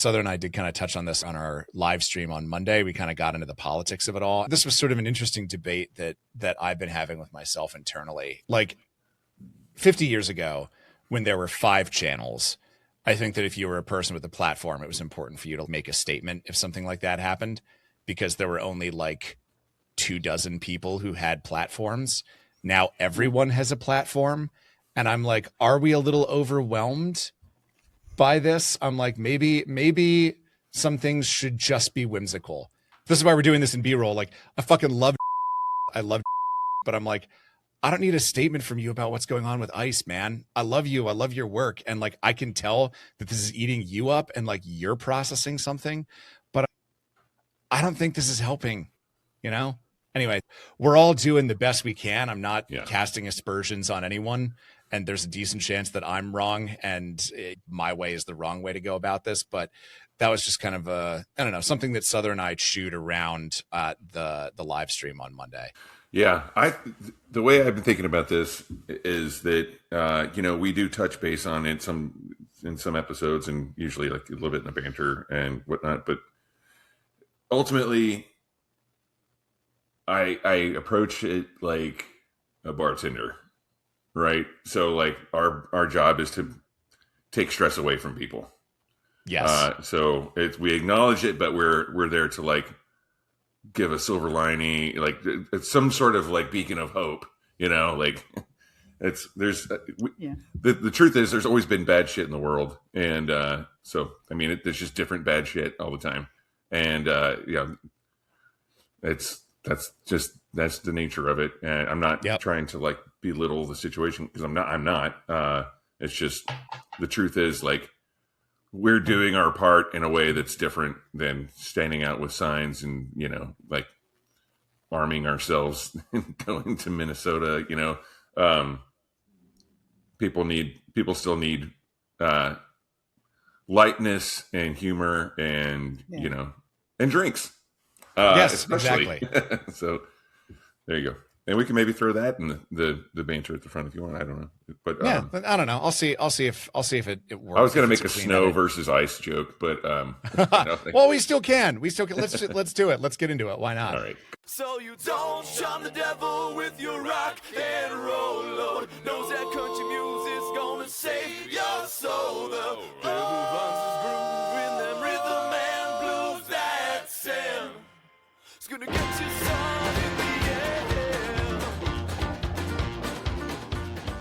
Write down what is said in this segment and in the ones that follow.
Souther and I did kind of touch on this on our live stream on Monday. We kind of got into the politics of it all. This was sort of an interesting debate that I've been having with myself internally. Like 50 years ago, when there were 5 channels, I think that if you were a person with a platform, it was important for you to make a statement if something like that happened, because there were only like 24 people who had platforms. Now everyone has a platform. And I'm like, are we a little overwhelmed by this? I'm like, maybe some things should just be whimsical. This is why we're doing this in B-roll. Like, I fucking love, but I'm like, I don't need a statement from you about what's going on with ICE, man. I love you. I love your work. And like, I can tell that this is eating you up and like you're processing something, but I don't think this is helping, you know? Anyway, we're all doing the best we can. I'm not casting aspersions on anyone. And there's a decent chance that I'm wrong and my way is the wrong way to go about this. But that was just kind of I don't know, something that Souther and I chewed around the live stream on Monday. Yeah, the way I've been thinking about this is that we do touch base on it in some episodes, and usually like a little bit in the banter and whatnot. But ultimately, I approach it like a bartender, right? So like our job is to take stress away from people. Yes. So we acknowledge it, but we're there to like give a silver lining, like it's some sort of like beacon of hope, like the truth is there's always been bad shit in the world. And, so, I mean, there's just different bad shit all the time. And, that's the nature of it. And I'm not trying to like belittle the situation, because I'm not, it's just, the truth is like, we're doing our part in a way that's different than standing out with signs and, like arming ourselves and going to Minnesota. People still need lightness and humor and, and drinks. Yes, especially. exactly. So there you go. And we can maybe throw that in the banter at the front if you want. I don't know, but I don't know. I'll see if it works. I was going to make a snow versus ice joke, but well, we still can. Let's do it. Let's get into it. Why not? All right. So you don't shun the devil with your rock and roll load. Knows that country music's gonna save your soul. The devil runs his groove in them rhythm and blues that sand. It's gonna get you sun in the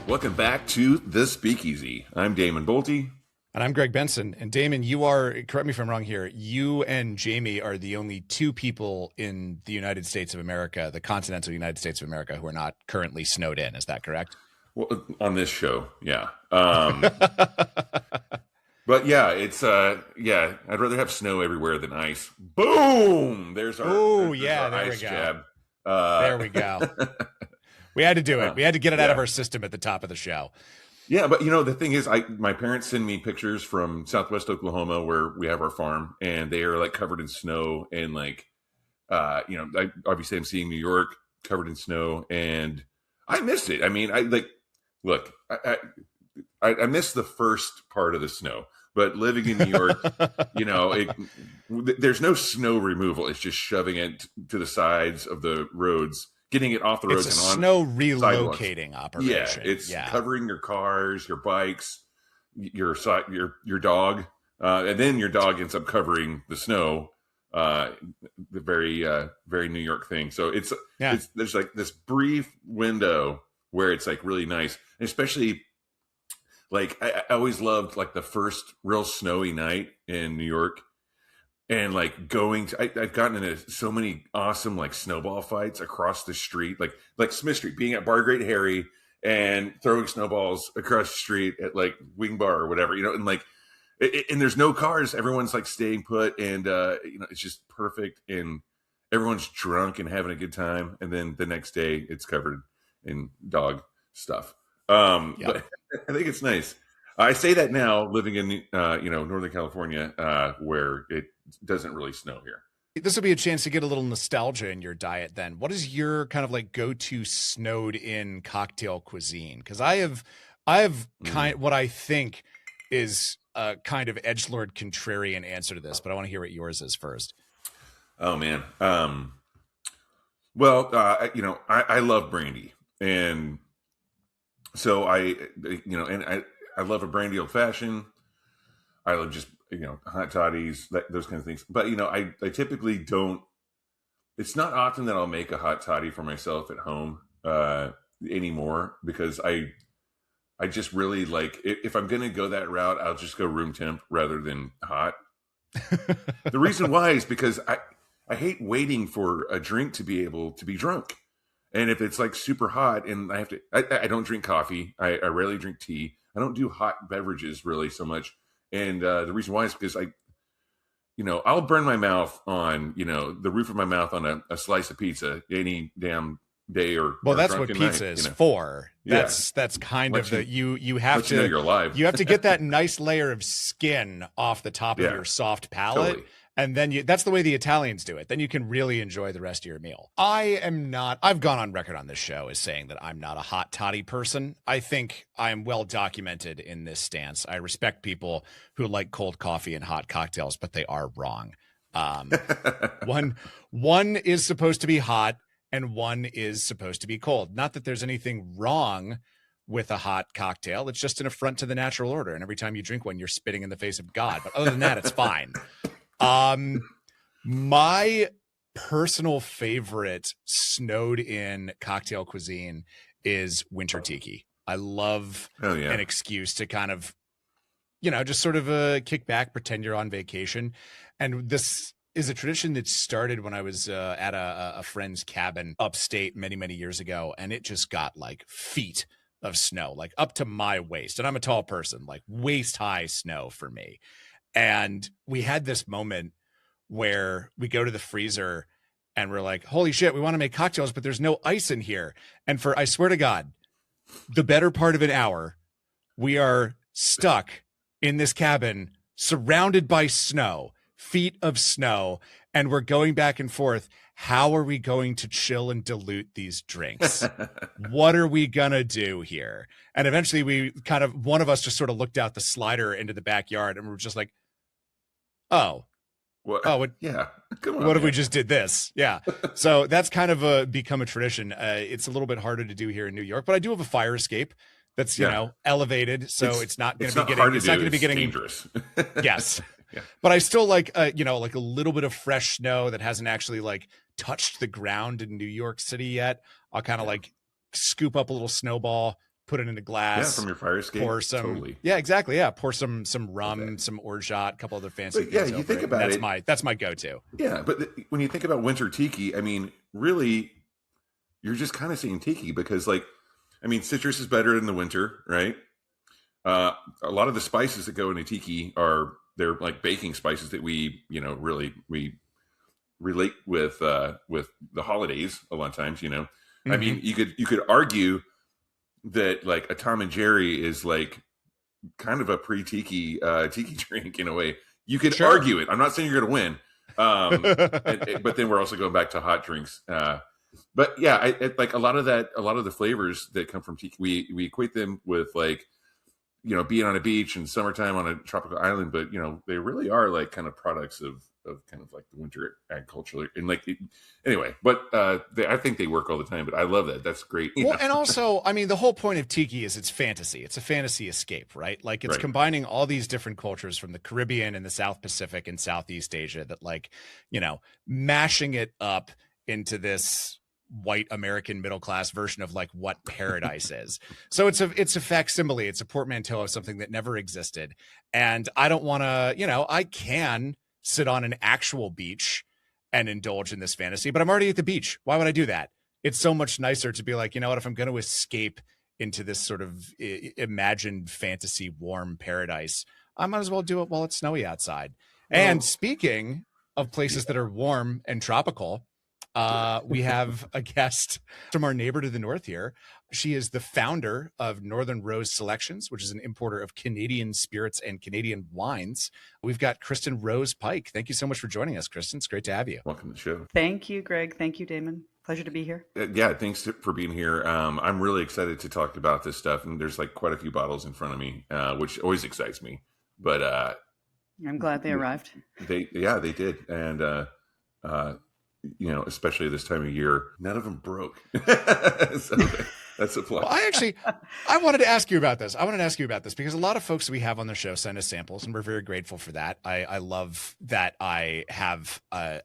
Welcome back to the Speakeasy. I'm Damon Bolte. And I'm Greg Benson. And Damon, you are, correct me if I'm wrong here, you and Jamie are the only 2 people in the United States of America, the continental United States of America, who are not currently snowed in. Is that correct? Well, on this show, yeah. But yeah, it's, I'd rather have snow everywhere than ice. Boom! There's our ice jab. There we go. We had to do it. We had to get it out of our system at the top of the show. Yeah, but the thing is, my parents send me pictures from Southwest Oklahoma where we have our farm, and they are like covered in snow, and like, obviously I'm seeing New York covered in snow, and I missed it. I mean, I missed the first part of the snow, but living in New York, there's no snow removal. It's just shoving it to the sides of the roads, getting it off the roads, and on snow relocating operation. Yeah, it's covering your cars, your bikes, your dog, and then your dog ends up covering the snow. The very very New York thing. So there's like this brief window where it's like really nice, and especially like I always loved like the first real snowy night in New York. And like I've gotten into so many awesome like snowball fights across the street, like Smith Street, being at Bar Great Harry and throwing snowballs across the street at like Wing Bar or whatever, and like, and there's no cars. Everyone's like staying put, and it's just perfect. And everyone's drunk and having a good time. And then the next day it's covered in dog stuff. But I think it's nice. I say that now living in, Northern California, where it doesn't really snow here. This will be a chance to get a little nostalgia in your diet then. What is your kind of like go-to snowed in cocktail cuisine? Because I have what I think is a kind of edgelord contrarian answer to this, but I want to hear what yours is first. Oh man. Well, I love brandy, and so I love a brandy old fashioned. I love just, hot toddies, those kinds of things. But, I typically don't, it's not often that I'll make a hot toddy for myself at home anymore, because I just really like, if I'm going to go that route, I'll just go room temp rather than hot. The reason why is because I hate waiting for a drink to be able to be drunk. And if it's like super hot and I don't drink coffee. I rarely drink tea. I don't do hot beverages really so much. And the reason why is because I'll burn my mouth on, the roof of my mouth on a slice of pizza any damn day or that's what pizza is for. That's kind of you have to, you're alive. You have to get that nice layer of skin off the top of your soft palate. Totally. And then that's the way the Italians do it. Then you can really enjoy the rest of your meal. I've gone on record on this show as saying that I'm not a hot toddy person. I think I'm well documented in this stance. I respect people who like cold coffee and hot cocktails, but they are wrong. One is supposed to be hot and one is supposed to be cold. Not that there's anything wrong with a hot cocktail. It's just an affront to the natural order. And every time you drink one, you're spitting in the face of God. But other than that, it's fine. My personal favorite snowed in cocktail cuisine is winter tiki. I love an excuse to kind of, just sort of kick back, pretend you're on vacation. And this is a tradition that started when I was at a friend's cabin upstate many, many years ago. And it just got like feet of snow, like up to my waist. And I'm a tall person, like waist high snow for me. And we had this moment where we go to the freezer and we're like, holy shit, we want to make cocktails, but there's no ice in here. And I swear to God, the better part of an hour, we are stuck in this cabin surrounded by snow, feet of snow. And we're going back and forth. How are we going to chill and dilute these drinks? What are we going to do here? And eventually one of us just sort of looked out the slider into the backyard and we're just like, oh, yeah. Come on, what if we just did this? Yeah. So that's kind of become a tradition. It's a little bit harder to do here in New York, but I do have a fire escape that's, elevated. So it's not going to be getting dangerous. Yes. Yeah. But I still like, like a little bit of fresh snow that hasn't actually like touched the ground in New York City yet. I'll kind of like scoop up a little snowball, put it in a glass. Yeah, from your fire escape. Pour some, totally. Yeah, exactly. Yeah, pour some rum, some orgeat, a couple other fancy things. Yeah, you think about it. That's my go-to. Yeah, but when you think about winter tiki, I mean, really, you're just kind of saying tiki because, citrus is better in the winter, right? A lot of the spices that go into tiki they're like baking spices that we relate with the holidays a lot of times. Mm-hmm. I mean, you could argue that like a Tom and Jerry is like kind of a pre-tiki tiki drink in a way. You could argue it. I'm not saying you're going to win, but then we're also going back to hot drinks. But yeah, I like a lot of the flavors that come from tiki. We equate them with like being on a beach and summertime on a tropical island, but they really are like kind of products of kind of like the winter agriculture and like anyway, but I think they work all the time, but I love that. That's great. Well, and also, I mean, the whole point of tiki is it's fantasy. It's a fantasy escape, right? Like it's combining all these different cultures from the Caribbean and the South Pacific and Southeast Asia that like, mashing it up into this white American middle class version of like what paradise is. So it's a facsimile. It's a portmanteau of something that never existed. And I don't want to, I can sit on an actual beach and indulge in this fantasy, but I'm already at the beach. Why would I do that? It's so much nicer to be like, what, if I'm going to escape into this sort of imagined fantasy warm paradise, I might as well do it while it's snowy outside. And speaking of places that are warm and tropical, we have a guest from our neighbor to the north here. She is the founder of Northern Rose Selections, which is an importer of Canadian spirits and Canadian wines. We've got Kristin Rose Pike. Thank you so much for joining us, Kristin. It's great to have you. Welcome to the show. Thank you, Greg. Thank you, Damon. Pleasure to be here. Yeah, thanks for being here. I'm really excited to talk about this stuff, and there's like quite a few bottles in front of me, which always excites me. But I'm glad they arrived. They did, and especially this time of year, none of them broke. So that's a plus. Well, I wanted to ask you about this. Because a lot of folks we have on the show send us samples, and we're very grateful for that. I love that I have a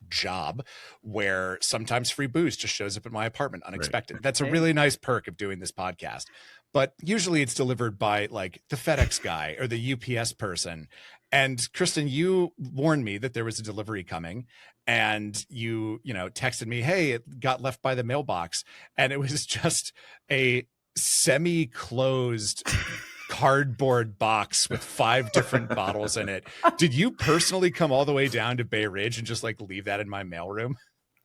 job where sometimes free booze just shows up at my apartment unexpected. Right. That's a really nice perk of doing this podcast. But usually it's delivered by like the FedEx guy or the UPS person. And Kristin, you warned me that there was a delivery coming, and you texted me, hey, it got left by the mailbox. And it was just a semi-closed cardboard box with 5 different bottles in it. Did you personally come all the way down to Bay Ridge and just like leave that in my mailroom?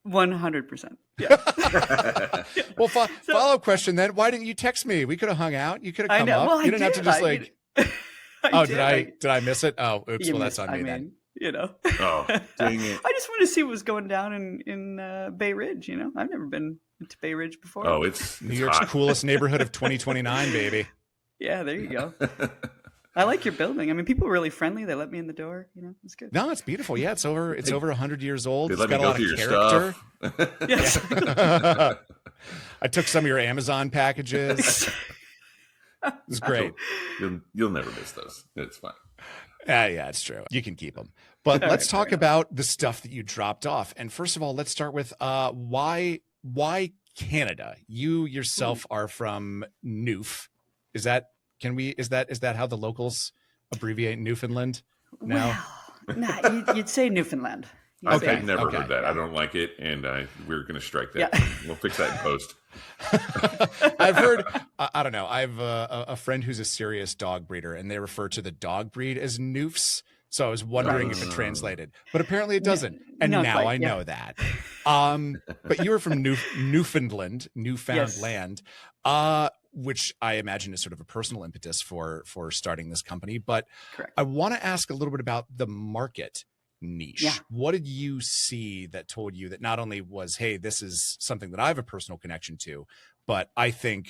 100%. Yeah. Well, follow-up question then. Why didn't you text me? We could have hung out. You could have come up. Well, you didn't have to just like... Did I miss it? Oh, oops. Well, that's on me then. Oh, dang it. I just want to see what was going down in Bay Ridge. I've never been to Bay Ridge before. Oh, it's New York's coolest neighborhood of 2029, baby. Yeah, there you go. I like your building. I mean, people are really friendly. They let me in the door. It's good. No, it's beautiful. Yeah, it's over 100 years old. It's got a lot of character. Yes. I took some of your Amazon packages. It's great. You'll never miss those. It's fine. Yeah, it's true. You can keep them. But let's talk about the stuff that you dropped off. And first of all, let's start with why Canada? You yourself are from Newf. Is that how the locals abbreviate Newfoundland now? Well, nah, you'd say Newfoundland. I've never heard that. I don't like it, and we're going to strike that. Yeah. We'll fix that in post. I've heard, I don't know. I have a friend who's a serious dog breeder, and they refer to the dog breed as Noofs. So I was wondering if it translated, but apparently it doesn't. And now I know that. But you were from Newfoundland, which I imagine is sort of a personal impetus for starting this company. But correct. I want to ask a little bit about the market niche. Yeah. What did you see that told you that not only was, hey, this is something that I have a personal connection to, but I think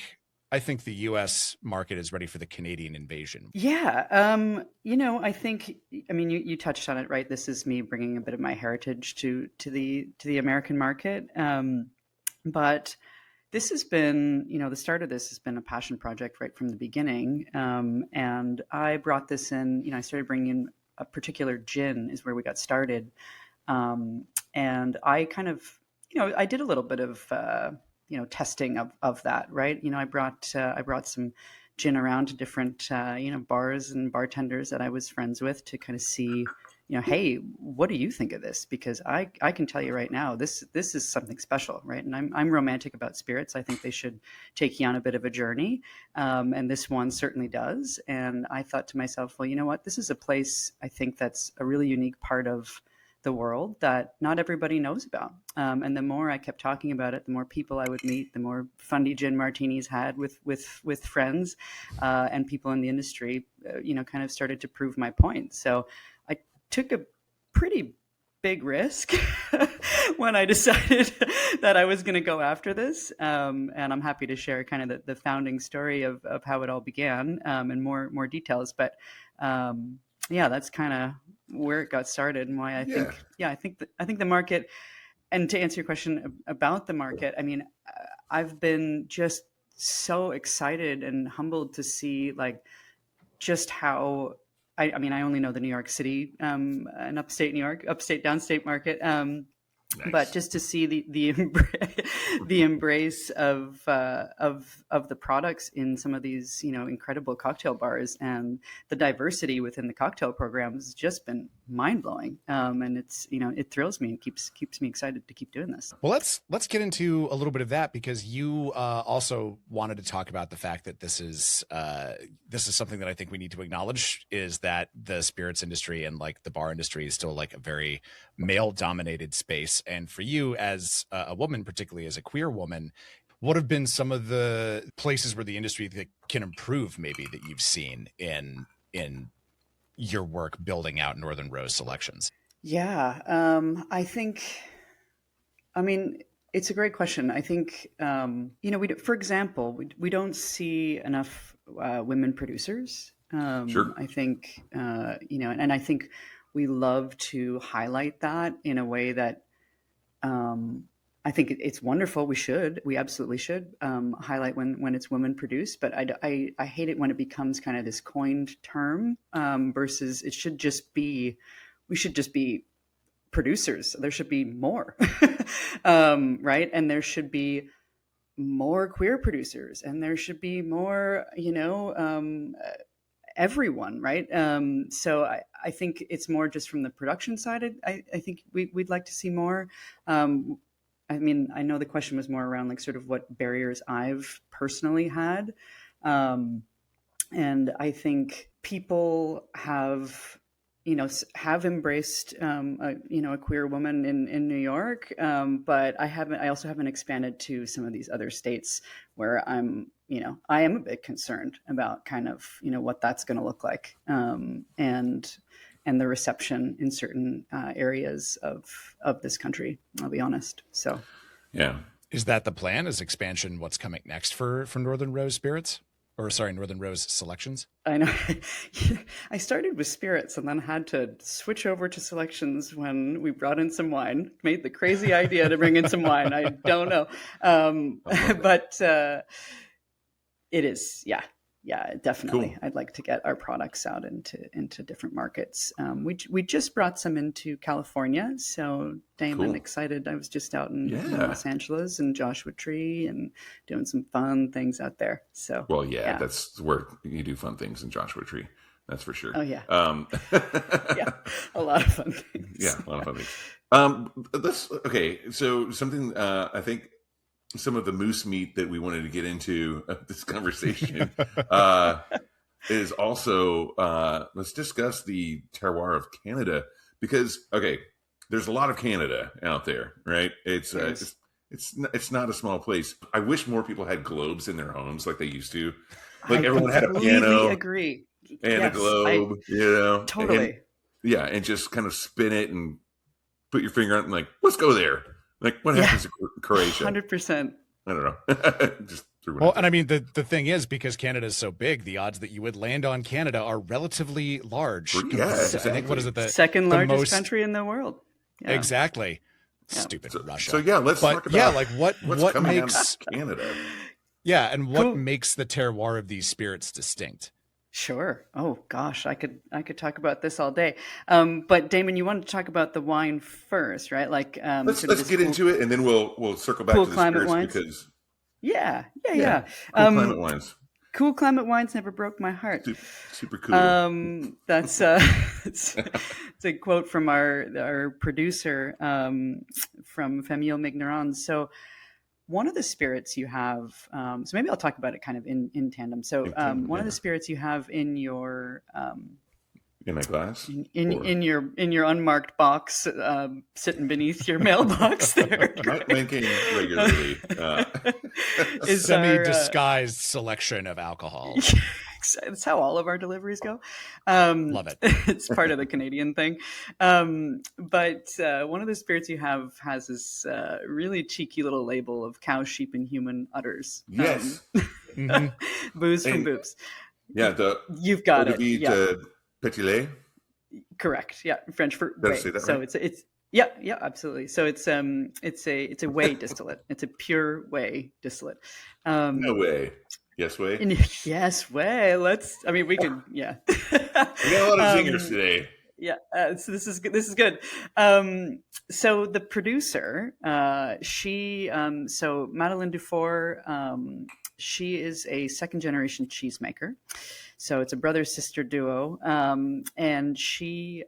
the U.S. market is ready for the Canadian invasion. Yeah. I think, you touched on it, right? This is me bringing a bit of my heritage to the American market. But this has been, the start of this has been a passion project right from the beginning. And I brought this in, I started bringing in a particular gin is where we got started. And I kind of, I did a little bit of, testing of that, right? I brought some gin around to different, bars and bartenders that I was friends with to kind of see, hey, what do you think of this? Because I can tell you right now, this is something special, right? And I'm romantic about spirits. I think they should take you on a bit of a journey. And this one certainly does. And I thought to myself, well, you know what? This is a place I think that's a really unique part of the world that not everybody knows about. And the more I kept talking about it, the more people I would meet, the more fundy gin martinis had with friends and people in the industry, kind of started to prove my point. So I took a pretty big risk when I decided that I was going to go after this. And I'm happy to share kind of the founding story of how it all began and more details. But that's kind of where it got started and why I think I think the market, and to answer your question about the market, I mean, I've been just so excited and humbled to see like just how, I only know the New York City and upstate New York, downstate market. Nice. But just to see the embrace of the products in some of these incredible cocktail bars, and the diversity within the cocktail program has just been mind blowing. And it's it thrills me and keeps me excited to keep doing this. Well, let's get into a little bit of that, because you also wanted to talk about the fact that this is something that I think we need to acknowledge, is that the spirits industry and like the bar industry is still like a very male dominated space. And for you as a woman, particularly as a queer woman, what have been some of the places where the industry that can improve maybe that you've seen in your work building out Northern Rose selections? Yeah. I think, It's a great question. I think, for example, we don't see enough women producers. Sure. I think, and I think we love to highlight that in a way that I think it's wonderful. We absolutely should highlight when it's women produced. But I hate it when it becomes kind of this coined term versus we should just be producers. There should be more, right? And there should be more queer producers, and there should be more, everyone, right? So I think it's more just from the production side. I think we'd like to see more. I mean, I know the question was more around like sort of what barriers I've personally had. And I think people have embraced, a queer woman in New York. But I also haven't expanded to some of these other states where I am a bit concerned about kind of, what that's going to look like. And the reception in certain areas of this country, I'll be honest. So, yeah. Is that the plan? Is expansion what's coming next for Northern Rose Spirits? Or sorry, Northern Rose Selections? I know. I started with spirits and then had to switch over to selections when we brought in some wine. Made the crazy idea to bring in some wine. I don't know. But it is, yeah, definitely. Cool. I'd like to get our products out into different markets. We just brought some into California, so Damon, Cool. Excited. I was just out in Los Angeles and Joshua Tree and doing some fun things out there. So, well, yeah, that's where you do fun things in Joshua Tree. That's for sure. Oh yeah, yeah, a lot of fun things. Yeah, a lot of fun things. Okay. So something I think. Some of the moose meat that we wanted to get into this conversation is also let's discuss the terroir of Canada, because there's a lot of Canada out there, right? It's not a small place. I wish more people had globes in their homes like they used to. Like everyone had a piano, agree, and a globe, totally, and just kind of spin it and put your finger on it and like, let's go there. Like, what happens to Croatia? 100%. I don't know. Just well, and I mean, the thing is, because Canada is so big, the odds that you would land on Canada are relatively large. Yeah, exactly. I think, what is it? The second largest country in the world. Yeah. Exactly. Yeah. Stupid Russia. So yeah, let's talk about like what makes Canada. Yeah, and what makes the terroir of these spirits distinct? Sure. Oh gosh, I could talk about this all day. But Damon, you wanted to talk about the wine first, right? Like, let's get into it, and then we'll circle back to the spirits wines. Because yeah. Cool climate wines. Cool climate wines never broke my heart. Super cool. That's it's a quote from our producer from Famille Mignerons. So. One of the spirits you have, so maybe I'll talk about it kind of in tandem. So one of the spirits you have in your in my glass, in your unmarked box, sitting beneath your mailbox there. Not drinking regularly. Is semi-disguised selection of alcohol. That's how all of our deliveries go. Love it. It's part of the Canadian thing. But one of the spirits you have has this really cheeky little label of cow, sheep, and human udders. Yes. Booze from boobs. Yeah. You've got it. Yeah. Petit lait. Correct. Yeah. French for Did I whey. say that so right? it's yeah, absolutely. So it's a whey distillate. It's a pure whey distillate. No way. Yes, way. Yes, way. We can. Yeah. We got a lot of zingers today. Yeah. So this is good. This is good. So the producer, she, so Madeleine Dufour, she is a second generation cheesemaker. So it's a brother-sister duo, and she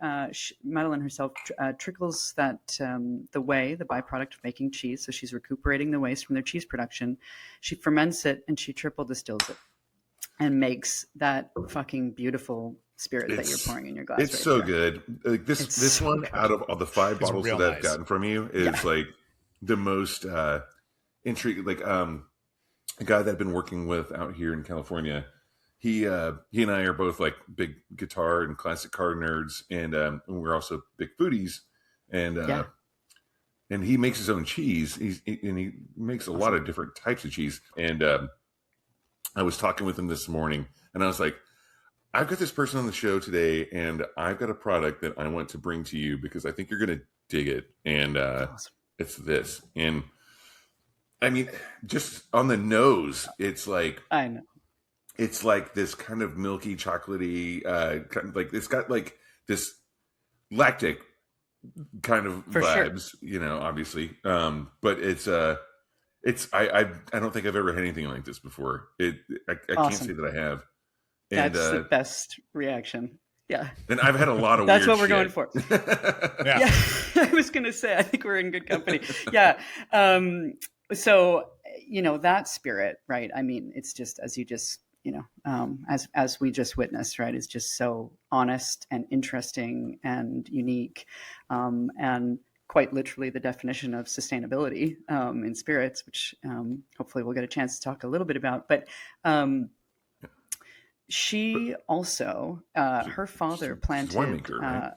Madeleine herself trickles that the whey, the byproduct of making cheese. So she's recuperating the waste from their cheese production. She ferments it and she triple distills it, and makes that fucking beautiful spirit that you're pouring in your glass. It's so good. Like this one, good. Out of all the 5 bottles that I've gotten from you, is like the most intriguing. Like a guy that I've been working with out here in California. He and I are both like big guitar and classic car nerds, and we're also big foodies. And and he makes his own cheese. He makes a lot of different types of cheese. And I was talking with him this morning, and I was like, I've got this person on the show today, and I've got a product that I want to bring to you because I think you're going to dig it. And it's this. And I mean, just on the nose, it's like, I know. It's like this kind of milky, chocolatey, kind of like it's got like this lactic kind of For vibes, sure. obviously. But I don't think I've ever had anything like this before. I can't say that I have. And, that's the best reaction. Yeah. And I've had a lot of that's weird what we're shit. going for. Yeah. I was going to say, I think we're in good company. Yeah. So, that spirit, right? I mean, it's just, as you just, as we just witnessed, right, is just so honest and interesting and unique, and quite literally the definition of sustainability in spirits, which hopefully we'll get a chance to talk a little bit about. But she also, her father planted. She's a winemaker, right?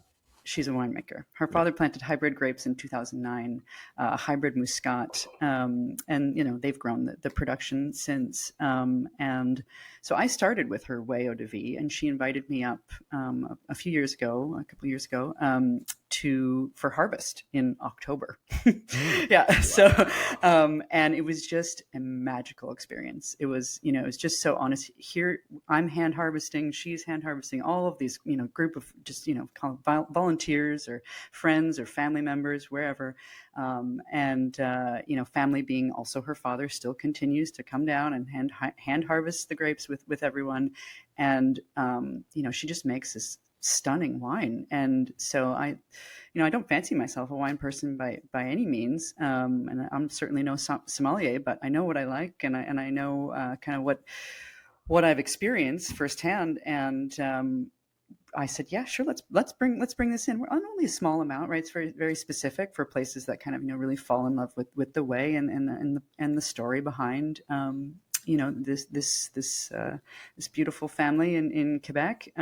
She's a winemaker. Her father planted hybrid grapes in 2009, hybrid Muscat, and they've grown the production since. And so I started with her Way Eau de Vie, and she invited me up a couple of years ago, for harvest in October. Yeah. So, and it was just a magical experience. It was just so honest. Here I'm hand harvesting, she's hand harvesting, all of these, group of just, volunteers or friends or family members, wherever. Family being also her father still continues to come down and hand harvest the grapes with everyone. And, she just makes this stunning wine. And so I don't fancy myself a wine person by any means. And I'm certainly no sommelier, but I know what I like, and I know kind of what I've experienced firsthand. And I said, yeah, sure. Let's bring this in. We're on only a small amount, right? It's very, very specific for places that kind of, really fall in love with the way and the story behind, this beautiful family in Quebec.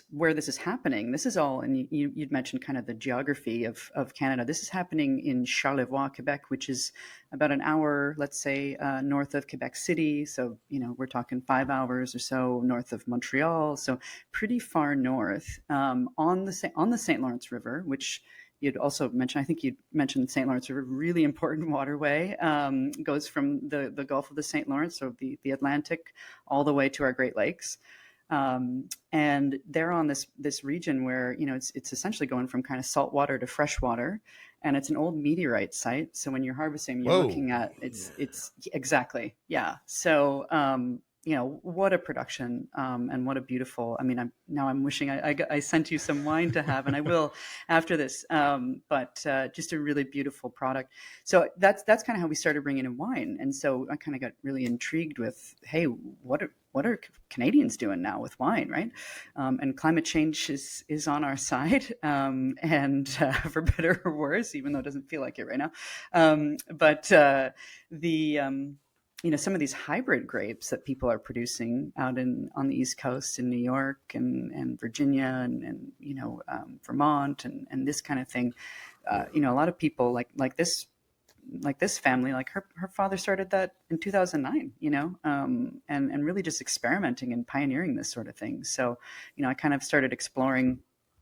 Where this is happening, this is all, and you'd mentioned kind of the geography of Canada. This is happening in Charlevoix, Quebec, which is about an hour, let's say, north of Quebec City. So, we're talking 5 hours or so north of Montreal. So pretty far north, on the St. Lawrence River, which you'd also mentioned. I think you'd mentioned the St. Lawrence River, really important waterway, goes from the Gulf of the St. Lawrence, so the Atlantic, all the way to our Great Lakes. And they're on this region where, it's essentially going from kind of saltwater to freshwater, and it's an old meteorite site. So when you're harvesting, you're looking at it's exactly. Yeah. So, what a production, and what a beautiful, I'm wishing I sent you some wine to have, and I will after this, but just a really beautiful product. So that's kind of how we started bringing in wine. And so I kind of got really intrigued with, hey, what are Canadians doing now with wine, right? And climate change is on our side, and for better or worse, even though it doesn't feel like it right now. But some of these hybrid grapes that people are producing out on the East Coast in New York and Virginia and Vermont and this kind of thing. A lot of people like this family, like her father started that in 2009, and really just experimenting and pioneering this sort of thing. So, I kind of started exploring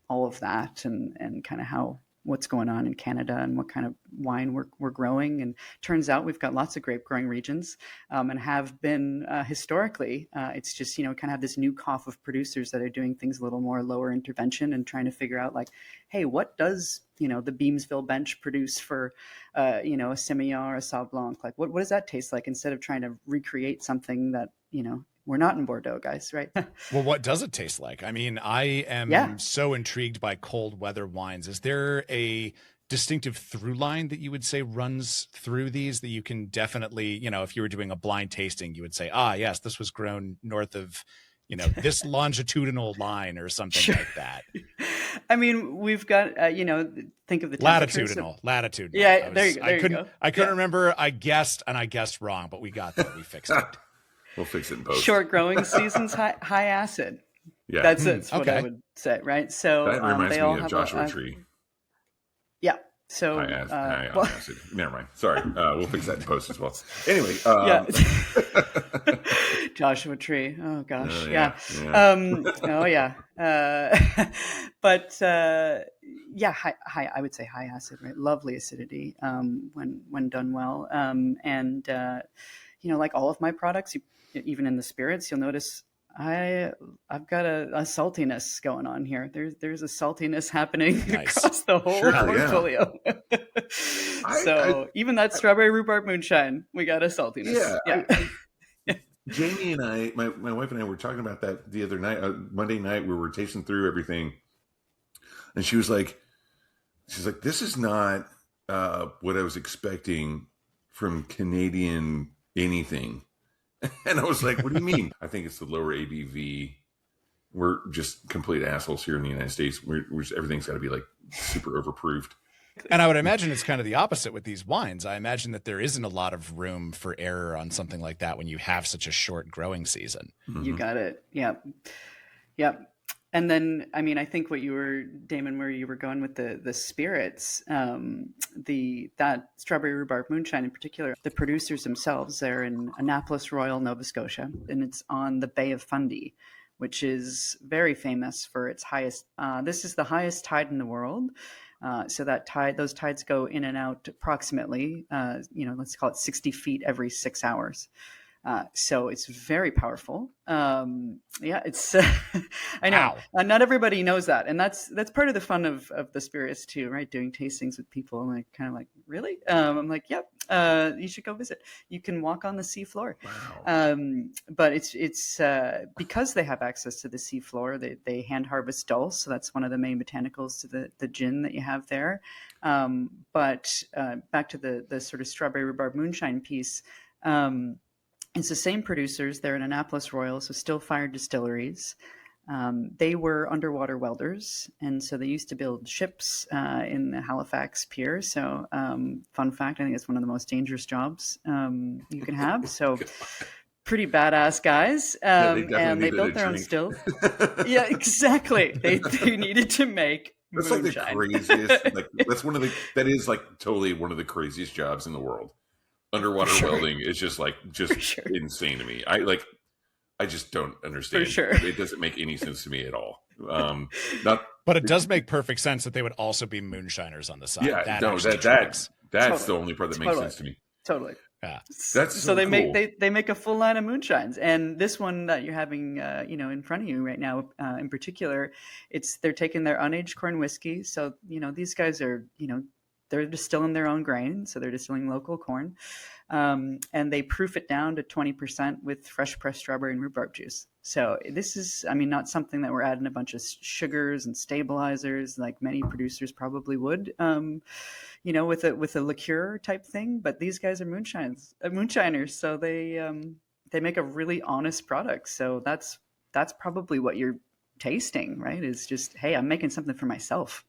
all of that and kind of what's going on in Canada and what kind of wine we're growing. And turns out we've got lots of grape growing regions, and have been historically. It's just, kind of have this new cough of producers that are doing things a little more lower intervention and trying to figure out like, hey, what does, the Beamsville bench produce for, a Semillon or a Sauv Blanc? Like, what does that taste like, instead of trying to recreate something that, we're not in Bordeaux, guys, right? Well, what does it taste like? I mean, I am so intrigued by cold weather wines. Is there a distinctive through line that you would say runs through these that you can definitely, if you were doing a blind tasting, you would say, yes, this was grown north of, this longitudinal line or something like that? I mean, we've got, think of the latitudinal. Yeah, there you go. I couldn't remember. I guessed wrong, but we got there. We fixed it. We'll fix it in post. Short growing seasons, high acid. Yeah, that's what I would say, right? So that reminds me of Joshua Tree. Yeah. So, High well, acid. Never mind. Sorry. We'll fix that in post as well. Anyway. yeah. Joshua Tree. Oh gosh. Yeah. Oh yeah. But yeah, I would say high acid, right? Lovely acidity when done well. And like all of my products, even in the spirits, you'll notice I've got a saltiness going on here. There's a saltiness happening across the whole portfolio. So even that strawberry rhubarb moonshine, we got a saltiness. Jamie and I, my wife and I were talking about that the other night, Monday night. We were tasting through everything, and she's like, this is not what I was expecting from Canadian anything. And I was like, what do you mean? I think it's the lower ABV. We're just complete assholes here in the United States. Everything's got to be like super overproofed. And I would imagine it's kind of the opposite with these wines. I imagine that there isn't a lot of room for error on something like that when you have such a short growing season. Mm-hmm. You got it. Yeah. And then, I mean, I think what you were, Damon, where you were going with the spirits, that strawberry rhubarb moonshine in particular, the producers themselves, they're in Annapolis Royal, Nova Scotia, and it's on the Bay of Fundy, which is very famous for its highest. This is the highest tide in the world. So those tides go in and out approximately, let's call it 60 feet every 6 hours. So it's very powerful. It's, I know not everybody knows that. And that's part of the fun of the spirits too, right? Doing tastings with people. I'm like, kind of like, really? I'm like, yep, you should go visit. You can walk on the sea floor. Wow. But it's because they have access to the sea floor, they hand harvest dulse. So that's one of the main botanicals to the gin that you have there. But back to the sort of strawberry rhubarb moonshine piece, it's the same producers. They're in Annapolis Royal, so still fired distilleries. They were underwater welders, and so they used to build ships in the Halifax Pier. So, fun fact, I think it's one of the most dangerous jobs you can have. So, pretty badass guys. And they built their own stills. Yeah, exactly. They needed to make That's moonshine. like the craziest. That is like totally one of the craziest jobs in the world. Underwater welding is just insane to me. I just don't understand. For sure. It doesn't make any sense to me at all. But it does make perfect sense that they would also be moonshiners on the side. Yeah, that's totally. the only part that makes sense to me. Totally. Yeah. That's so they cool. they make a full line of moonshines, and this one that you're having in front of you right now in particular, they're taking their unaged corn whiskey. So these guys are they're distilling their own grain, so they're distilling local corn, and they proof it down to 20% with fresh pressed strawberry and rhubarb juice. So this is, not something that we're adding a bunch of sugars and stabilizers like many producers probably would, with a liqueur type thing. But these guys are moonshiners, so they make a really honest product. So that's probably what you're tasting, right? Is just, hey, I'm making something for myself.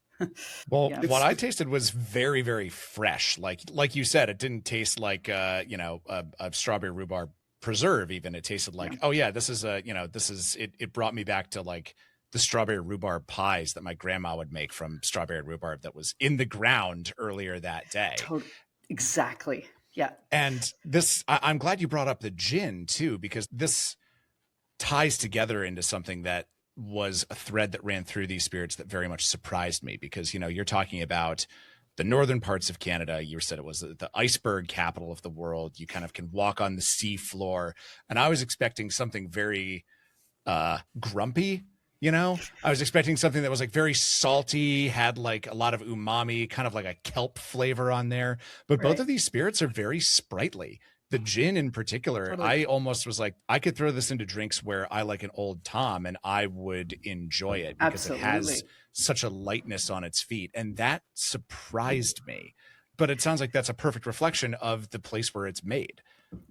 Well, what I tasted was very, very fresh. Like you said, it didn't taste like a strawberry rhubarb preserve. Even it tasted like, this is it brought me back to like the strawberry rhubarb pies that my grandma would make from strawberry rhubarb that was in the ground earlier that day. Exactly. Yeah. And I'm glad you brought up the gin too, because this ties together into something that was a thread that ran through these spirits that very much surprised me, because you're talking about the northern parts of Canada. You said it was the iceberg capital of the world. You kind of can walk on the sea floor, and I was expecting something very grumpy. I was expecting something that was like very salty, had like a lot of umami, kind of like a kelp flavor on there. But both of these spirits are very sprightly. The gin in particular, totally. I almost was like, I could throw this into drinks where I like an Old Tom and I would enjoy it because Absolutely. It has such a lightness on its feet. And that surprised me. But it sounds like that's a perfect reflection of the place where it's made.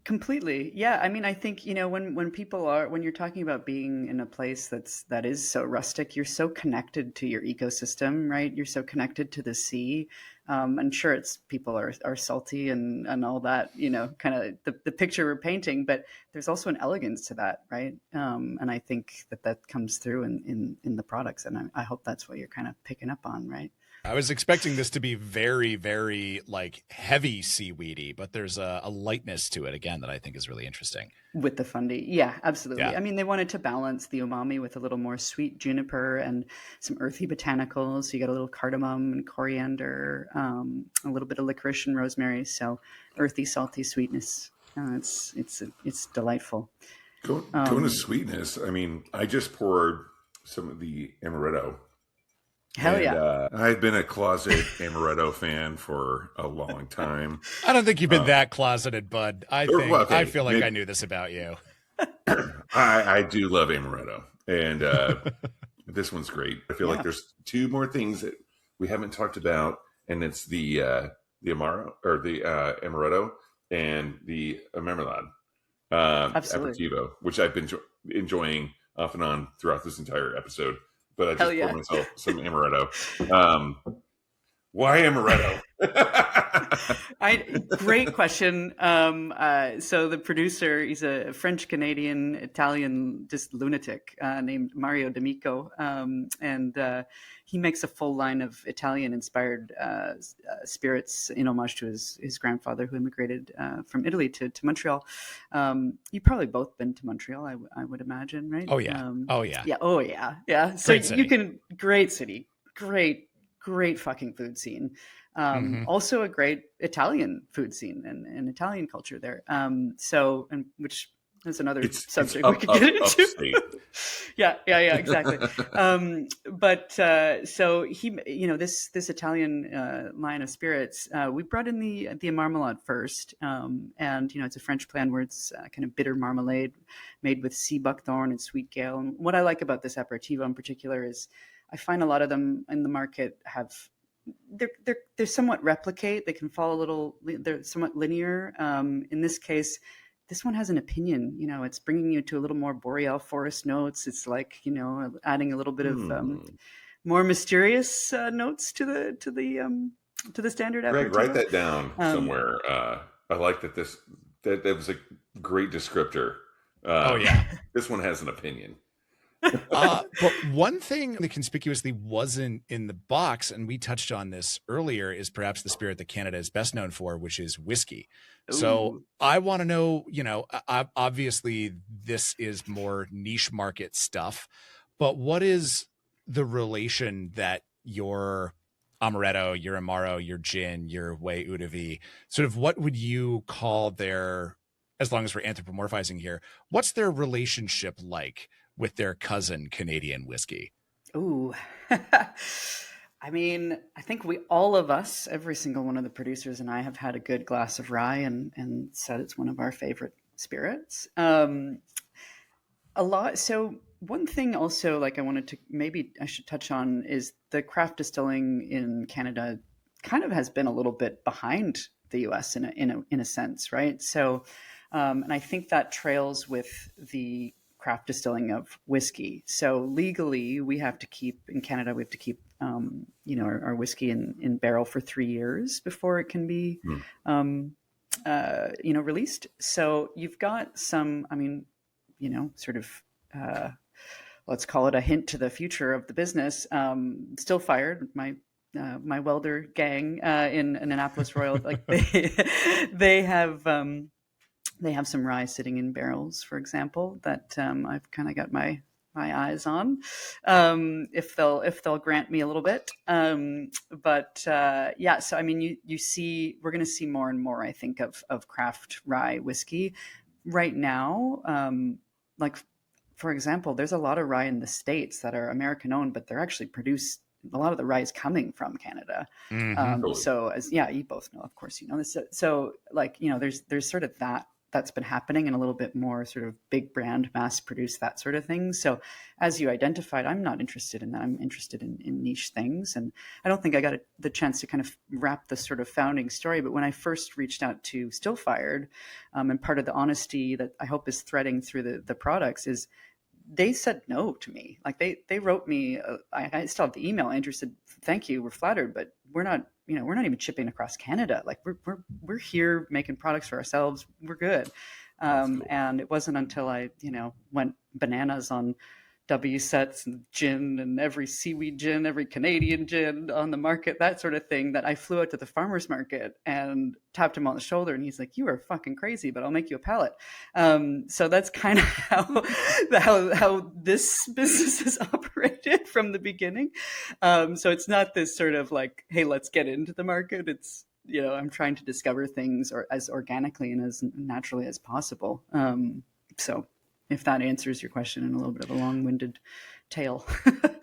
Completely. Yeah. I think, when you're talking about being in a place that is so rustic, you're so connected to your ecosystem, right? You're so connected to the sea. And sure, it's people are salty and all that, kind of the picture we're painting, but there's also an elegance to that, right? And I think that comes through in the products, and I hope that's what you're kind of picking up on, right? I was expecting this to be very, very like heavy seaweedy, but there's a lightness to it again that I think is really interesting. With the fundy. Yeah, absolutely. Yeah. I mean, they wanted to balance the umami with a little more sweet juniper and some earthy botanicals. So you got a little cardamom and coriander, a little bit of licorice and rosemary. So earthy, salty sweetness. It's delightful. Going to sweetness. I mean, I just poured some of the amaretto. Hell yeah. I've been a closet amaretto fan for a long time. I don't think you've been that closeted, bud. I feel like I knew this about you. I do love amaretto, and this one's great. I feel like there's two more things that we haven't talked about, and it's the amaro or the amaretto and the marmalade aperitivo, which I've been enjoying off and on throughout this entire episode. But I just poured myself some amaretto. Why amaretto? Great question. So the producer, he's a French-Canadian, Italian, just lunatic named Mario D'Amico. And he makes a full line of Italian-inspired spirits in homage to his grandfather who immigrated from Italy to Montreal. You've probably both been to Montreal, I would imagine, right? Oh, yeah. Yeah. So Great city. Great fucking food scene. Mm-hmm. Also a great Italian food scene and Italian culture there. Which is another subject we could get into. Yeah, exactly. So he, this Italian line of spirits, we brought in the marmalade first, and it's a French plan where it's kind of bitter marmalade made with sea buckthorn and sweet gale. And what I like about this aperitivo in particular is I find a lot of them in the market have they're somewhat replicate. They can fall a little. They're somewhat linear. In this case, this one has an opinion. It's bringing you to a little more boreal forest notes. It's like adding a little bit of more mysterious notes to the standard. Greg, write that down somewhere. I like that. That was a great descriptor. This one has an opinion. But one thing that conspicuously wasn't in the box, and we touched on this earlier, is perhaps the spirit that Canada is best known for, which is whiskey. Ooh. So I want to know, obviously this is more niche market stuff, but what is the relation that your amaretto, your amaro, your gin, your way eau de vie, sort of what would you call their, as long as we're anthropomorphizing here, what's their relationship like with their cousin Canadian whiskey? Ooh. I mean, I think all of us, every single one of the producers and I have had a good glass of rye and said it's one of our favorite spirits. A lot. So one thing also, like I should touch on is the craft distilling in Canada kind of has been a little bit behind the US in a sense, right? So, and I think that trails with the craft distilling of whiskey. So legally, we have to keep our whiskey in barrel for 3 years before it can be, released. So you've got some, let's call it a hint to the future of the business. Still Fired, my welder gang in Annapolis Royal, like they have some rye sitting in barrels, for example, that I've kind of got my eyes on, if they'll grant me a little bit. So I mean, you see, we're going to see more and more, I think, of craft rye whiskey right now. Like, for example, there's a lot of rye in the States that are American owned, but they're actually produced. A lot of the rye is coming from Canada. Mm-hmm. So you both know, of course, this. So like, there's sort of that's been happening, and a little bit more sort of big brand, mass produced, that sort of thing. So as you identified, I'm not interested in that. I'm interested in niche things. And I don't think I got the chance to kind of wrap the sort of founding story. But when I first reached out to Still Fired, and part of the honesty that I hope is threading through the products is they said no to me. Like they wrote me, I still have the email. Andrew said, thank you, we're flattered, but we're not we're not even shipping across Canada. Like we're here making products for ourselves. We're good. Cool. And it wasn't until I, went bananas on WSETs and gin and every seaweed gin, every Canadian gin on the market, that sort of thing, that I flew out to the farmer's market and tapped him on the shoulder. And he's like, "You are fucking crazy, but I'll make you a pallet." So that's kind of how this business has operated from the beginning. So it's not this sort of like, "Hey, let's get into the market." It's, I'm trying to discover things as organically and as naturally as possible. So if that answers your question in a little bit of a long-winded tale.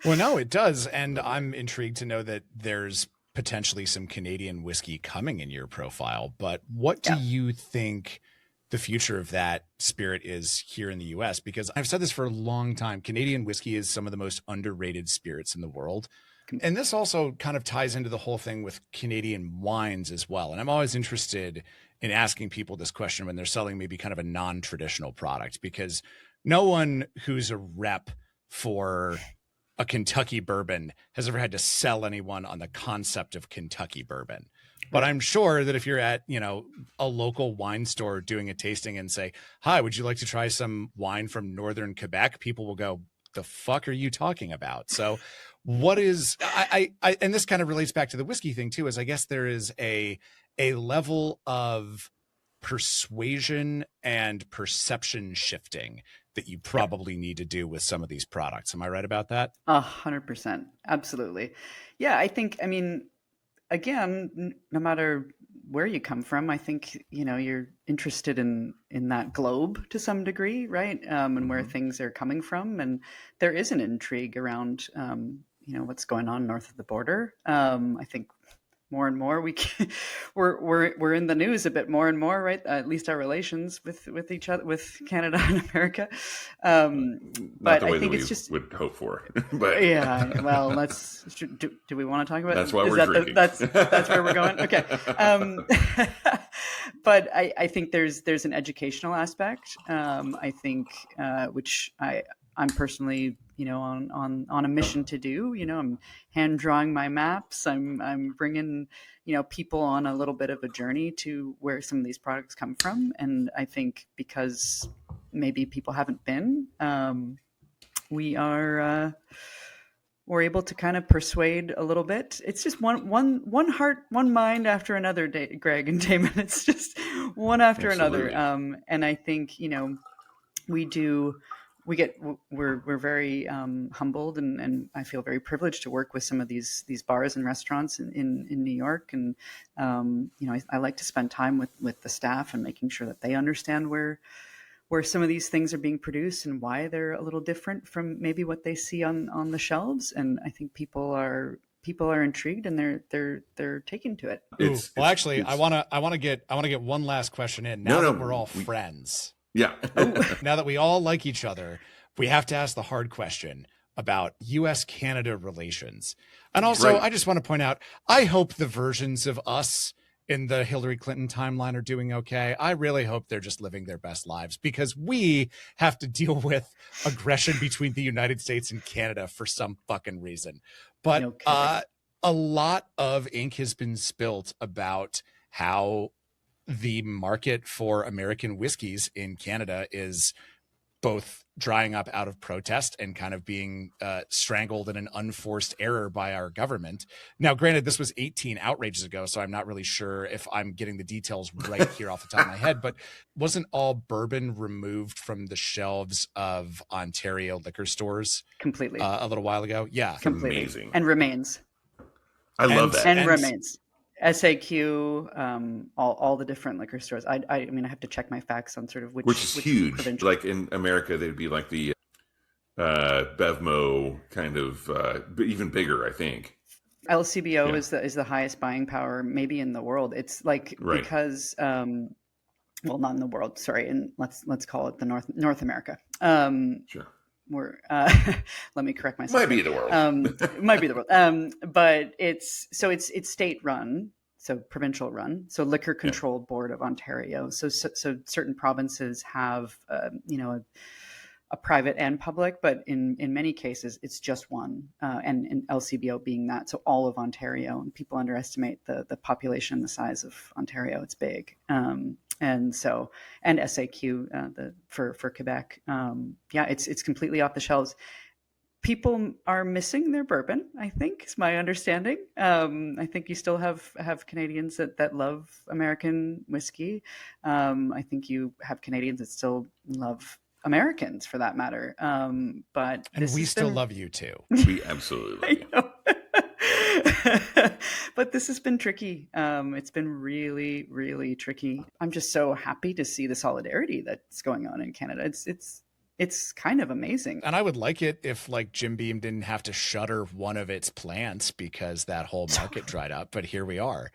Well, no, it does. And I'm intrigued to know that there's potentially some Canadian whiskey coming in your profile. But what do you think the future of that spirit is here in the US? Because I've said this for a long time. Canadian whiskey is some of the most underrated spirits in the world. And this also kind of ties into the whole thing with Canadian wines as well. And I'm always interested in asking people this question when they're selling maybe kind of a non-traditional product, because no one who's a rep for a Kentucky bourbon has ever had to sell anyone on the concept of Kentucky bourbon. But I'm sure that if you're at, a local wine store doing a tasting and say, "Hi, would you like to try some wine from Northern Quebec?" people will go, "The fuck are you talking about?" So what is, I and this kind of relates back to the whiskey thing too, is I guess there is a level of persuasion and perception shifting that you probably need to do with some of these products. Am I right about that? 100%. Absolutely. Yeah. Again, no matter where you come from, I think, you're interested in that globe to some degree, right? And where things are coming from. And there is an intrigue around, what's going on north of the border. I think more and more we're in the news a bit more and more, right? At least our relations with each other, with Canada and America. But I think it's just would hope for. But yeah, well, do we want to talk about? That's why we're drinking. That's where we're going. Okay. But I think there's an educational aspect. I think which I'm personally, on a mission to do. I'm hand drawing my maps. I'm bringing, people on a little bit of a journey to where some of these products come from. And I think because maybe people haven't been, we're able to kind of persuade a little bit. It's just one heart, one mind after another, Greg and Damon. It's just one after Absolutely. another. And I think, we're very humbled, and I feel very privileged to work with some of these bars and restaurants in New York. And, I like to spend time with the staff and making sure that they understand where some of these things are being produced and why they're a little different from maybe what they see on the shelves. And I think people are intrigued, and they're taking to it. I want to get one last question in now that we're all friends. Yeah. Now that we all like each other, we have to ask the hard question about US-Canada relations. And also, I just want to point out, I hope the versions of us in the Hillary Clinton timeline are doing okay. I really hope they're just living their best lives, because we have to deal with aggression between the United States and Canada for some fucking reason. But a lot of ink has been spilt about how the market for American whiskeys in Canada is both drying up out of protest and kind of being strangled in an unforced error by our government. Now, granted, this was 18 outrages ago, so I'm not really sure if I'm getting the details right here off the top of my head, but wasn't all bourbon removed from the shelves of Ontario liquor stores Completely a little while ago? Yeah. Completely. Amazing. And remains. I love that. And remains. SAQ, all the different liquor stores. I have to check my facts on sort of which is huge. Provincial. Like in America, they'd be like the Bevmo kind of, but even bigger, I think. LCBO is the highest buying power maybe in the world. It's like because well, not in the world. Sorry, and let's call it the North America. Sure. We're let me correct myself. Might be the world. Might be the world. But it's state run, so provincial run, so Liquor Control Board of Ontario. So certain provinces have a private and public, but in many cases it's just one, and LCBO being that. So all of Ontario, and people underestimate the population, the size of Ontario. It's big. And SAQ for Quebec. It's completely off the shelves. People are missing their bourbon, I think, is my understanding. I think you still have Canadians that love American whiskey. I think you have Canadians that still love Americans, for that matter. But we still love you too. We absolutely love you. But this has been tricky. It's been really, really tricky. I'm just so happy to see the solidarity that's going on in Canada. It's kind of amazing. And I would like it if like Jim Beam didn't have to shutter one of its plants because that whole market dried up. But here we are.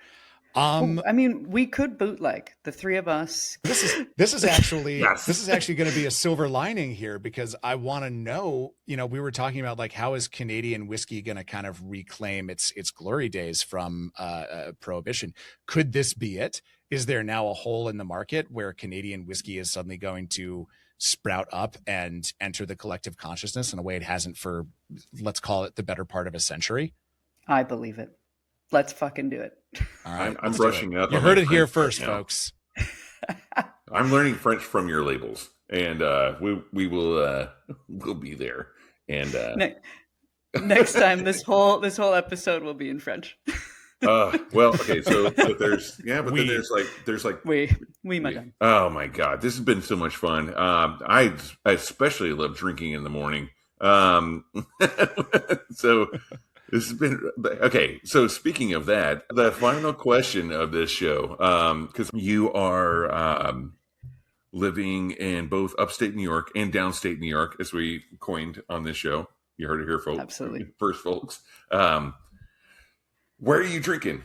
I mean, we could bootleg, the three of us. This is actually Yes. This is actually going to be a silver lining here, because I want to know, we were talking about like, how is Canadian whiskey going to kind of reclaim its glory days from prohibition? Could this be it? Is there now a hole in the market where Canadian whiskey is suddenly going to sprout up and enter the collective consciousness in a way it hasn't for, let's call it, the better part of a century? I believe it. Let's fucking do it. All right, I'm brushing up. You on heard my it here French first, right now. folks. I'm learning French from your labels, and we will we'll be there. And Next time, this whole episode will be in French. well, okay. So, but there's then there's like we madame. Oh my god, this has been so much fun. I especially love drinking in the morning. So this has been okay. So speaking of that, the final question of this show, because you are living in both upstate New York and downstate New York, as we coined on this show. You heard it here, folks. Absolutely. First, folks. Where are you drinking?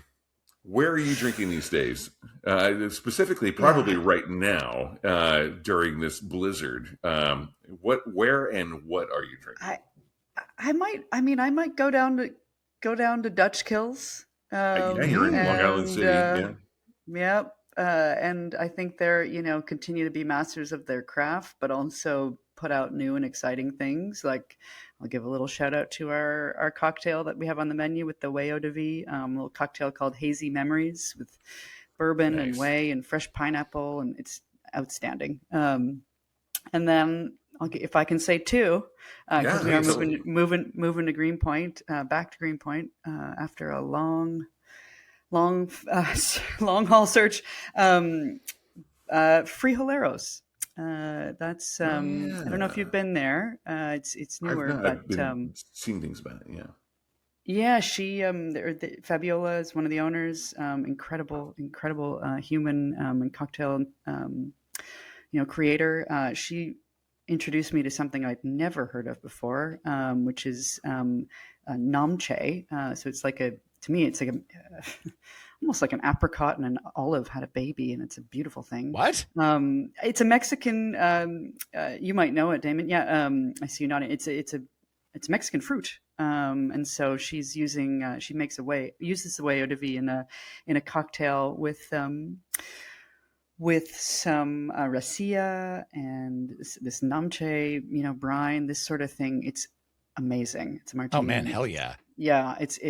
Where are you drinking these days? Specifically, probably right now during this blizzard. Where and what are you drinking? I might go down to Dutch Kills. You're in Long Island City. Yep. And I think they're, continue to be masters of their craft, but also put out new and exciting things. Like, I'll give a little shout out to our cocktail that we have on the menu with the Whey Eau de Vie, a little cocktail called Hazy Memories with bourbon and whey and fresh pineapple, and it's outstanding. And then if I can say two, because we are moving to Greenpoint, back to Greenpoint after a long haul search. Frijoleros. That's I don't know if you've been there. It's newer, I've but seen things about it. Yeah, she Fabiola is one of the owners. Incredible human and cocktail creator. She introduced me to something I'd never heard of before, which is namche. So it's like to me it's like almost like an apricot and an olive had a baby, and it's a beautiful thing. What? It's a Mexican. You might know it, Damon. Yeah. I see you nodding. It's a Mexican fruit. And so she's using. She uses the Whey Eau de Vie in a cocktail with some racia and this namche, brine, this sort of thing. It's amazing. It's a martini. Oh man, hell yeah. Yeah, it's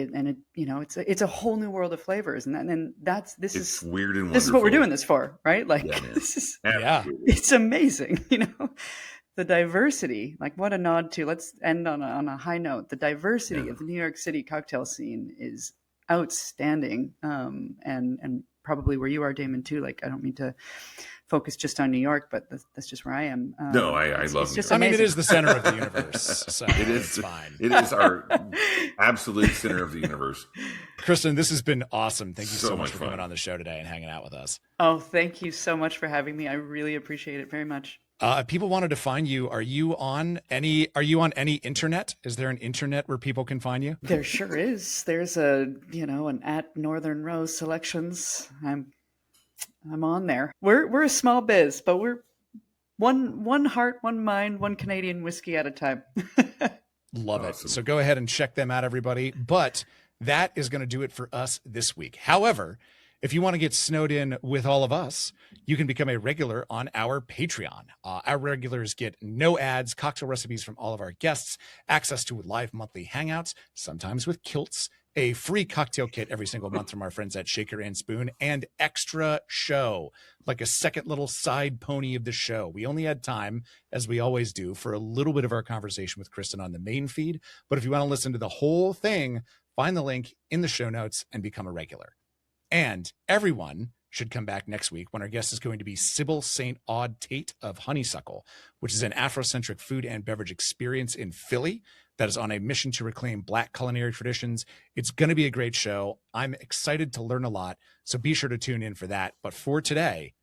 a whole new world of flavors, and this is weird and wonderful. This is what we're doing this for, right? Like this is it's amazing, the diversity. Like, what a nod to. Let's end on a high note. The diversity of the New York City cocktail scene is outstanding, and probably where you are, Damon, too. Like, I don't mean to focus just on New York, but that's just where I am. No, I love New York. I mean, it is the center of the universe, so it's fine. It is our absolute center of the universe. Kristin, this has been awesome. Thank you so much for fun. coming on the show today and hanging out with us. Oh, thank you so much for having me. I really appreciate it very much. If people wanted to find you, are you on any internet? Is there an internet where people can find you? There sure is. There's an at Northern Rose Selections. I'm on there. We're a small biz, but we're one heart, one mind, one Canadian whiskey at a time. Love it. So go ahead and check them out, everybody. But that is going to do it for us this week. However, If you want to get snowed in with all of us, you can become a regular on our Patreon. Our regulars get no ads, cocktail recipes from all of our guests, access to live monthly hangouts, sometimes with kilts, a free cocktail kit every single month from our friends at Shaker and Spoon, and extra show, like a second little side pony of the show. We only had time, as we always do, for a little bit of our conversation with Kristin on the main feed. But if you want to listen to the whole thing, find the link in the show notes and become a regular. And everyone should come back next week when our guest is going to be Sybil St. Aud Tate of Honeysuckle, which is an Afrocentric food and beverage experience in Philly that is on a mission to reclaim Black culinary traditions. It's going to be a great show. I'm excited to learn a lot, so be sure to tune in for that. But for today,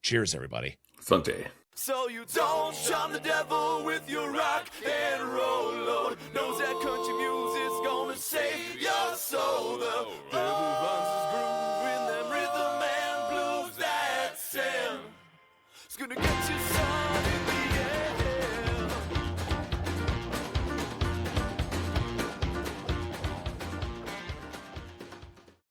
cheers, everybody. Sunday. So you don't shun the devil with your rock and roll, Lord knows that country music's gonna save your soul. The